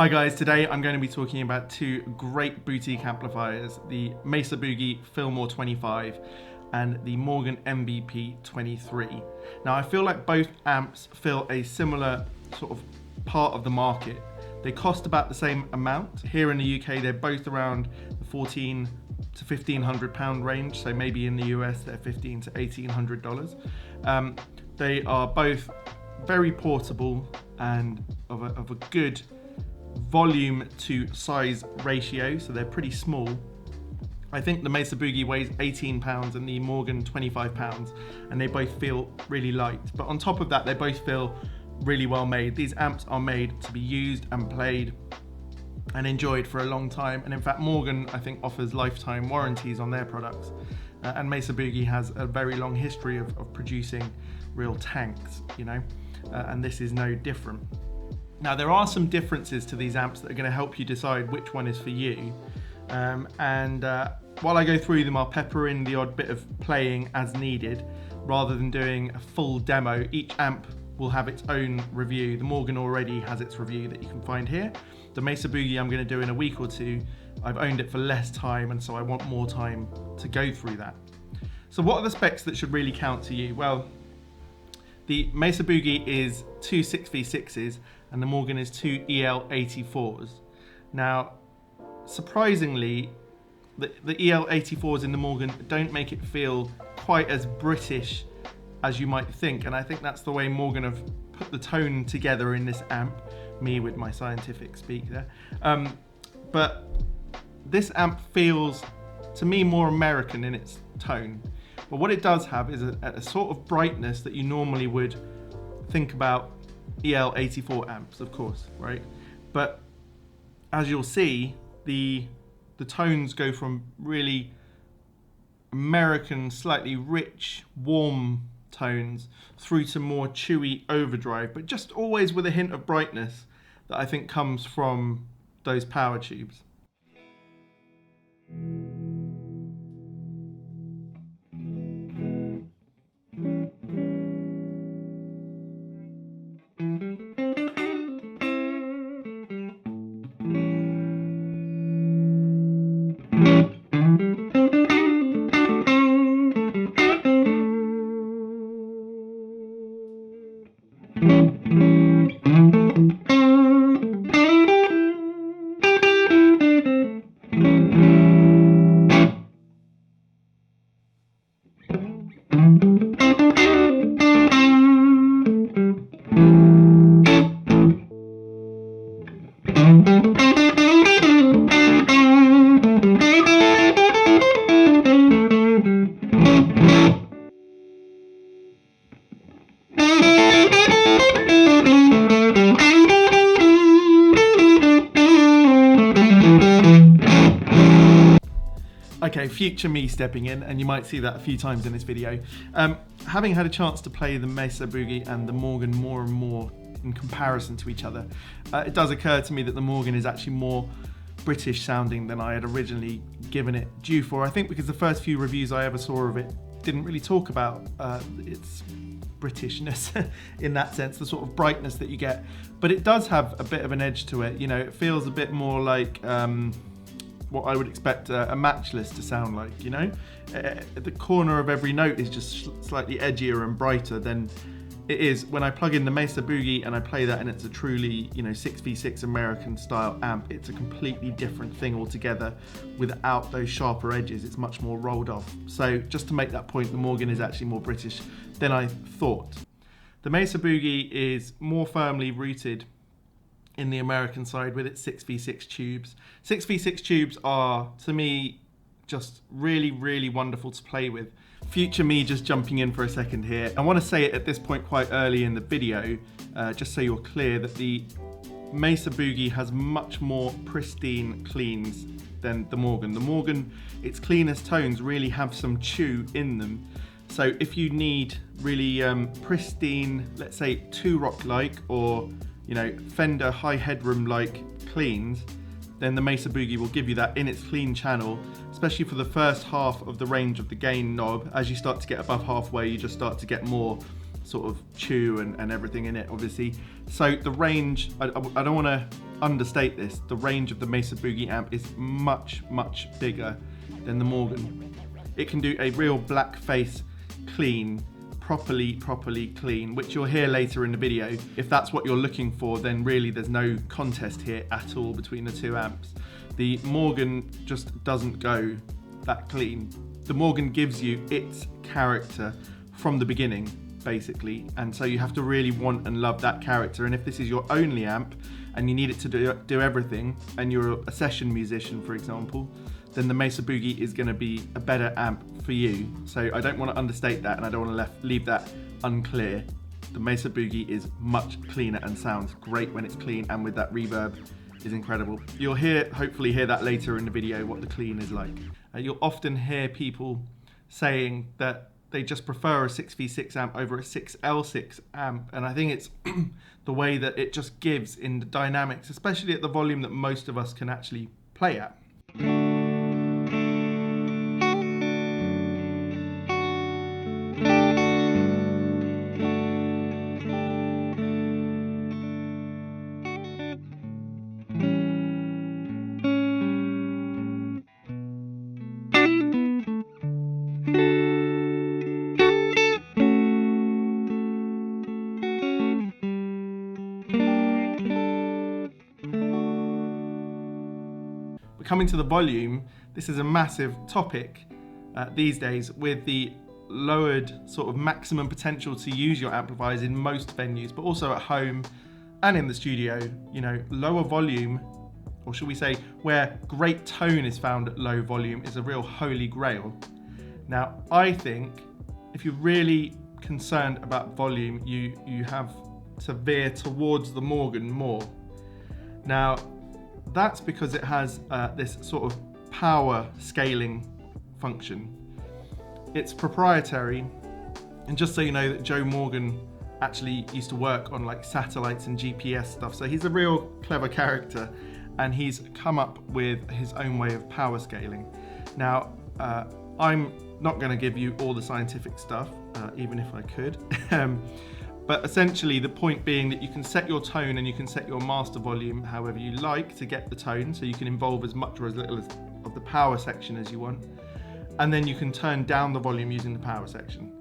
Hi guys, today I'm going to be talking about two great boutique amplifiers, the Mesa Boogie Fillmore 25 and the Morgan MVP23. Now I feel like both amps fill a similar sort of part of the market. They cost about the same amount. Here in the UK they're both around the 14 to £1,500 range, so maybe in the US they're $1,500 to $1,800. They are both very portable and of a good volume to size ratio, so they're pretty small. I think the Mesa Boogie weighs 18 pounds and the Morgan 25 pounds, and they both feel really light. But on top of that, they both feel really well made. These amps are made to be used and played and enjoyed for a long time. And in fact, Morgan, I think, offers lifetime warranties on their products. And Mesa Boogie has a very long history of producing real tanks, you know, and this is no different. Now there are some differences to these amps that are going to help you decide which one is for you, while I go through them I'll pepper in the odd bit of playing as needed rather than doing a full demo. Each amp will have its own review. The Morgan already has its review that you can find here. The Mesa Boogie I'm going to do in a week or two. I've owned it for less time and so I want more time to go through that. So what are the specs that should really count to you? Well, the Mesa Boogie is two 6v6s and the Morgan is two EL84s. Now, surprisingly, the EL84s in the Morgan don't make it feel quite as British as you might think, and I think that's the way Morgan have put the tone together in this amp, me with my scientific speak there. But this amp feels, to me, more American in its tone. But what it does have is a sort of brightness that you normally would think about EL84 amps, of course, right? But as you'll see, the tones go from really American, slightly rich, warm tones through to more chewy overdrive, but just always with a hint of brightness that I think comes from those power tubes. Okay, future me stepping in, and you might see that a few times in this video. Having had a chance to play the Mesa Boogie and the Morgan more and more in comparison to each other, it does occur to me that the Morgan is actually more British sounding than I had originally given it due for. I think because the first few reviews I ever saw of it didn't really talk about its Britishness in that sense, the sort of brightness that you get. But it does have a bit of an edge to it, you know, it feels a bit more like what I would expect a matchless to sound like, you know? The corner of every note is just slightly edgier and brighter than it is when I plug in the Mesa Boogie and I play that, and it's a truly, you know, 6v6 American style amp. It's a completely different thing altogether without those sharper edges. It's much more rolled off. So just to make that point, the Morgan is actually more British than I thought. The Mesa Boogie is more firmly rooted in the American side with its 6v6 tubes. 6v6 tubes are, to me, just really, really wonderful to play with. Future me just jumping in for a second here. I want to say it at this point quite early in the video, just so you're clear, that the Mesa Boogie has much more pristine cleans than the Morgan. The Morgan, its cleanest tones really have some chew in them. So if you need really pristine, let's say two-rock-like or, you know, Fender high headroom-like cleans, then the Mesa Boogie will give you that in its clean channel, especially for the first half of the range of the gain knob. As you start to get above halfway, you just start to get more sort of chew and everything in it, obviously. So the range, I don't want to understate this, the range of the Mesa Boogie amp is much, much bigger than the Morgan. It can do a real black face clean, properly clean, which you'll hear later in the video. If that's what you're looking for, then really there's no contest here at all between the two amps. The Morgan just doesn't go that clean. The Morgan gives you its character from the beginning, basically, and so you have to really want and love that character. And if this is your only amp and you need it to do everything, and you're a session musician, for example, then the Mesa Boogie is going to be a better amp for you. So I don't want to understate that, and I don't want to leave that unclear. The Mesa Boogie is much cleaner and sounds great when it's clean, and with that reverb is incredible. You'll hopefully hear that later in the video, what the clean is like. You'll often hear people saying that they just prefer a 6V6 amp over a 6L6 amp, and I think it's the way that it just gives in the dynamics, especially at the volume that most of us can actually play at. Coming to the volume, this is a massive topic these days, with the lowered sort of maximum potential to use your amplifiers in most venues, but also at home and in the studio. You know, lower volume, or should we say where great tone is found at low volume, is a real holy grail. Now, I think if you're really concerned about volume, you have to veer towards the Morgan more. Now, that's because it has this sort of power scaling function. It's proprietary, and just so you know that Joe Morgan actually used to work on like satellites and GPS stuff, so he's a real clever character, and he's come up with his own way of power scaling. Now, I'm not going to give you all the scientific stuff, even if I could. But essentially the point being that you can set your tone and you can set your master volume however you like to get the tone, so you can involve as much or as little of the power section as you want, and then you can turn down the volume using the power section.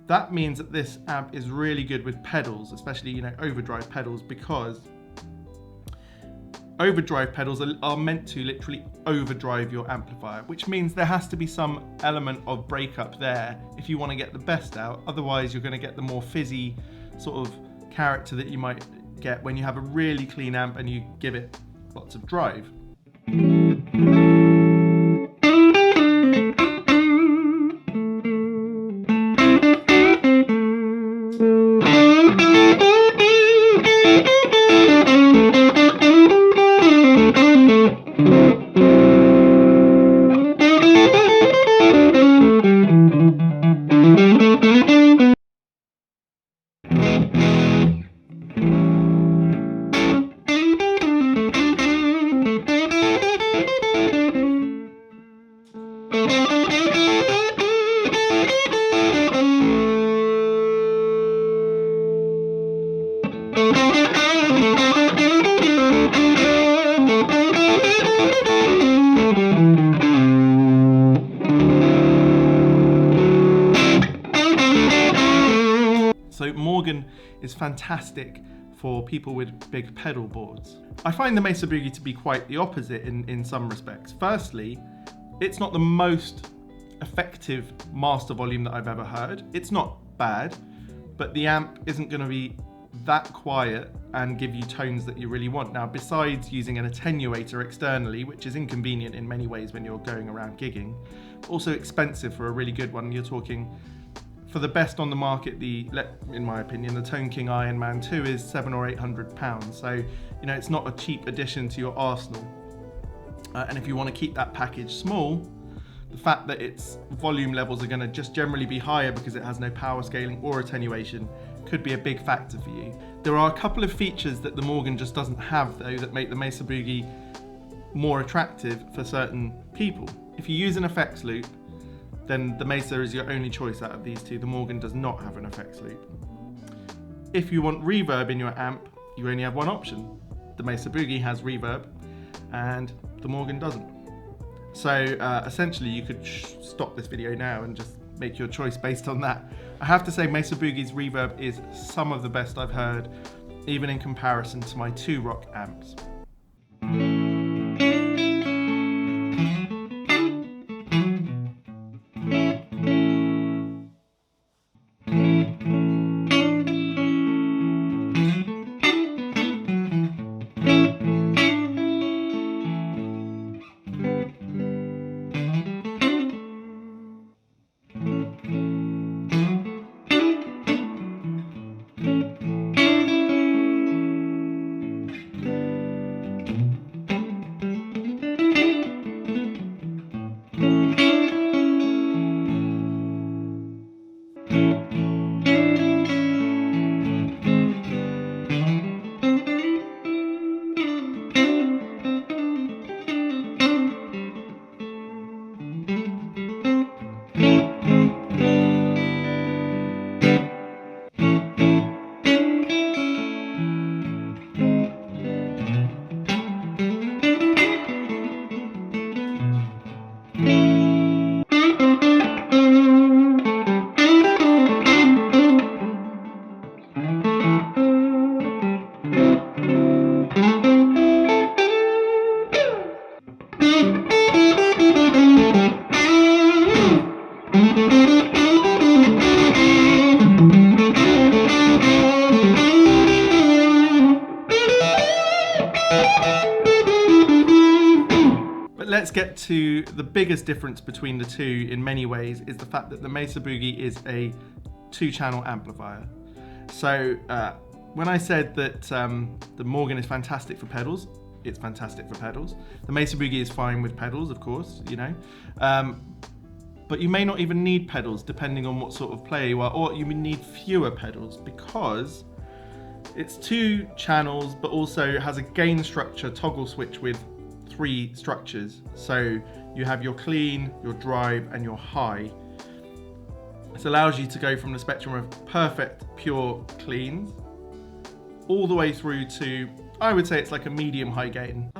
That means that this amp is really good with pedals, especially, you know, overdrive pedals, because overdrive pedals are meant to literally overdrive your amplifier, which means there has to be some element of breakup there if you want to get the best out. Otherwise, you're going to get the more fizzy sort of character that you might get when you have a really clean amp and you give it lots of drive. So Morgan is fantastic for people with big pedal boards. I find the Mesa Boogie to be quite the opposite in some respects. Firstly, it's not the most effective master volume that I've ever heard. It's not bad, but the amp isn't going to be that quiet and give you tones that you really want. Now, besides using an attenuator externally, which is inconvenient in many ways when you're going around gigging, also expensive for a really good one. You're talking, for the best on the market, in my opinion, the Tone King Iron Man 2 is £700 or £800. So, you know, it's not a cheap addition to your arsenal. And if you want to keep that package small, the fact that its volume levels are going to just generally be higher because it has no power scaling or attenuation could be a big factor for you. There are a couple of features that the Morgan just doesn't have, though, that make the Mesa Boogie more attractive for certain people. If you use an effects loop, then the Mesa is your only choice out of these two. The Morgan does not have an effects loop. If you want reverb in your amp, you only have one option. The Mesa Boogie has reverb and the Morgan doesn't. So essentially you could stop this video now and just make your choice based on that. I have to say Mesa Boogie's reverb is some of the best I've heard, even in comparison to my two rock amps. Let's get to the biggest difference between the two in many ways is the fact that the Mesa Boogie is a 2-channel amplifier. So when I said that the Morgan is fantastic for pedals, it's fantastic for pedals. The Mesa Boogie is fine with pedals, of course, you know. But you may not even need pedals depending on what sort of player you are, or you may need fewer pedals because it's 2 channels but also has a gain structure toggle switch with 3 structures. So you have your clean, your drive and your high. This allows you to go from the spectrum of perfect pure cleans all the way through to, I would say it's like a medium high gain.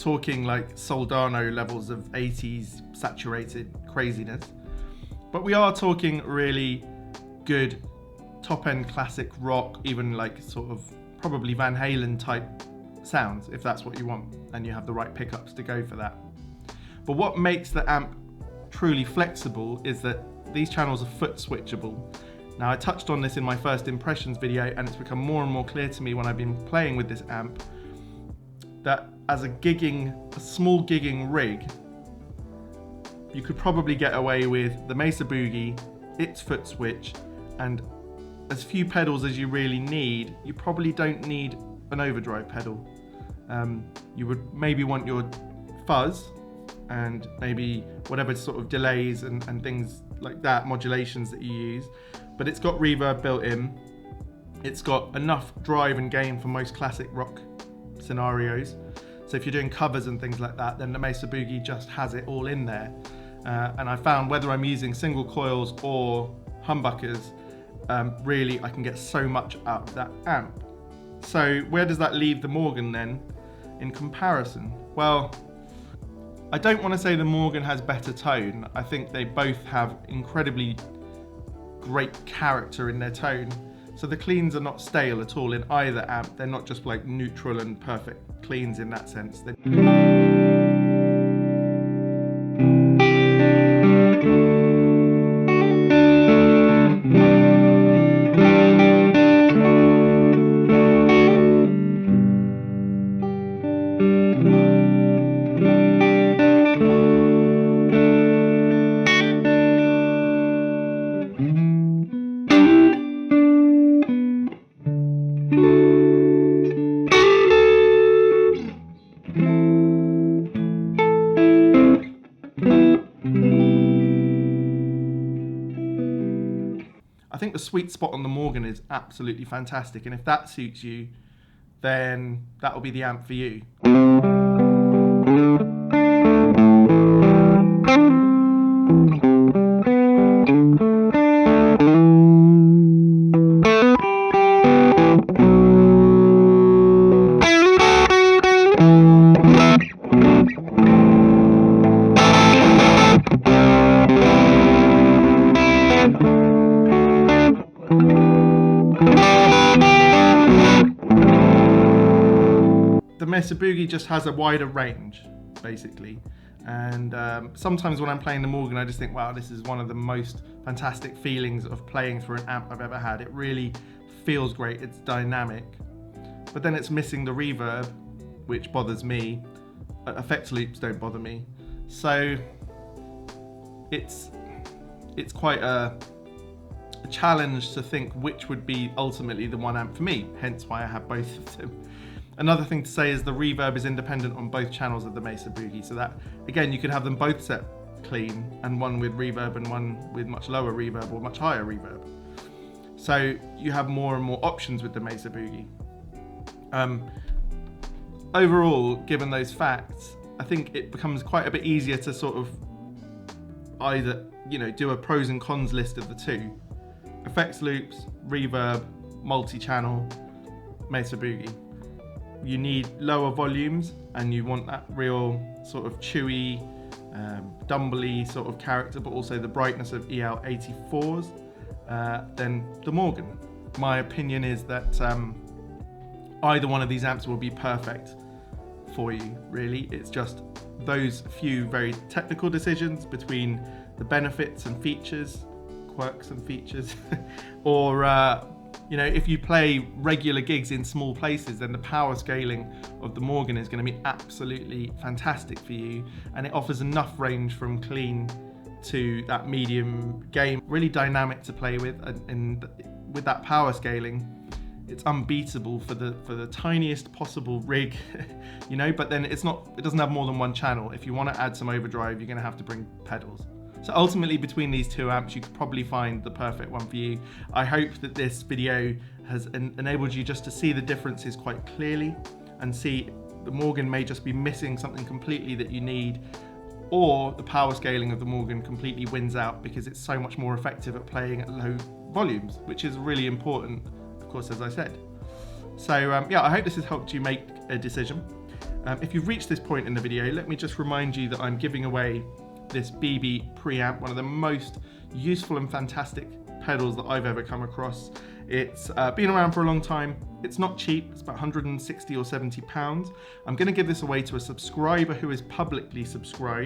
talking like Soldano levels of 80s saturated craziness, but we are talking really good top-end classic rock, even like sort of probably Van Halen type sounds, if that's what you want, and you have the right pickups to go for that. But what makes the amp truly flexible is that these channels are foot switchable. Now, I touched on this in my first impressions video, and it's become more and more clear to me when I've been playing with this amp that as a small gigging rig, you could probably get away with the Mesa Boogie, its foot switch, and as few pedals as you really need. You probably don't need an overdrive pedal. You would maybe want your fuzz and maybe whatever sort of delays and things like that, modulations that you use, but it's got reverb built in. It's got enough drive and gain for most classic rock scenarios. So if you're doing covers and things like that, then the Mesa Boogie just has it all in there. And I found whether I'm using single coils or humbuckers, really I can get so much out of that amp. So where does that leave the Morgan then in comparison? Well, I don't want to say the Morgan has better tone. I think they both have incredibly great character in their tone. So the cleans are not stale at all in either amp. They're not just like neutral and perfect cleans in that sense. I think the sweet spot on the Morgan is absolutely fantastic, and if that suits you, then that will be the amp for you. The Mesa Boogie just has a wider range, basically, and sometimes when I'm playing the Morgan I just think, wow, this is one of the most fantastic feelings of playing through an amp I've ever had. It really feels great, it's dynamic, but then it's missing the reverb, which bothers me. Effects loops don't bother me, so it's quite a challenge to think which would be ultimately the one amp for me, hence why I have both of them. Another thing to say is the reverb is independent on both channels of the Mesa Boogie, so that, again, you could have them both set clean, and one with reverb and one with much lower reverb or much higher reverb. So you have more and more options with the Mesa Boogie. Overall, given those facts, I think it becomes quite a bit easier to sort of either, do a pros and cons list of the two. Effects loops, reverb, multi-channel, Mesa Boogie. You need lower volumes and you want that real sort of chewy, dumbly sort of character, but also the brightness of EL84s, then the Morgan. My opinion is that either one of these amps will be perfect for you, really. It's just those few very technical decisions between the benefits and features, quirks and features, or if you play regular gigs in small places, then the power scaling of the Morgan is going to be absolutely fantastic for you, and it offers enough range from clean to that medium gain, really dynamic to play with, and with that power scaling, it's unbeatable for the tiniest possible rig, but then it doesn't have more than one channel. If you want to add some overdrive, you're going to have to bring pedals. So ultimately, between these two amps, you could probably find the perfect one for you. I hope that this video has enabled you just to see the differences quite clearly, and see the Morgan may just be missing something completely that you need, or the power scaling of the Morgan completely wins out because it's so much more effective at playing at low volumes, which is really important, of course, as I said. So yeah, I hope this has helped you make a decision. If you've reached this point in the video, let me just remind you that I'm giving away this BB preamp, one of the most useful and fantastic pedals that I've ever come across. It's been around for a long time. It's not cheap, it's about 160 or 70 pounds. I'm gonna give this away to a subscriber who is publicly subscribed.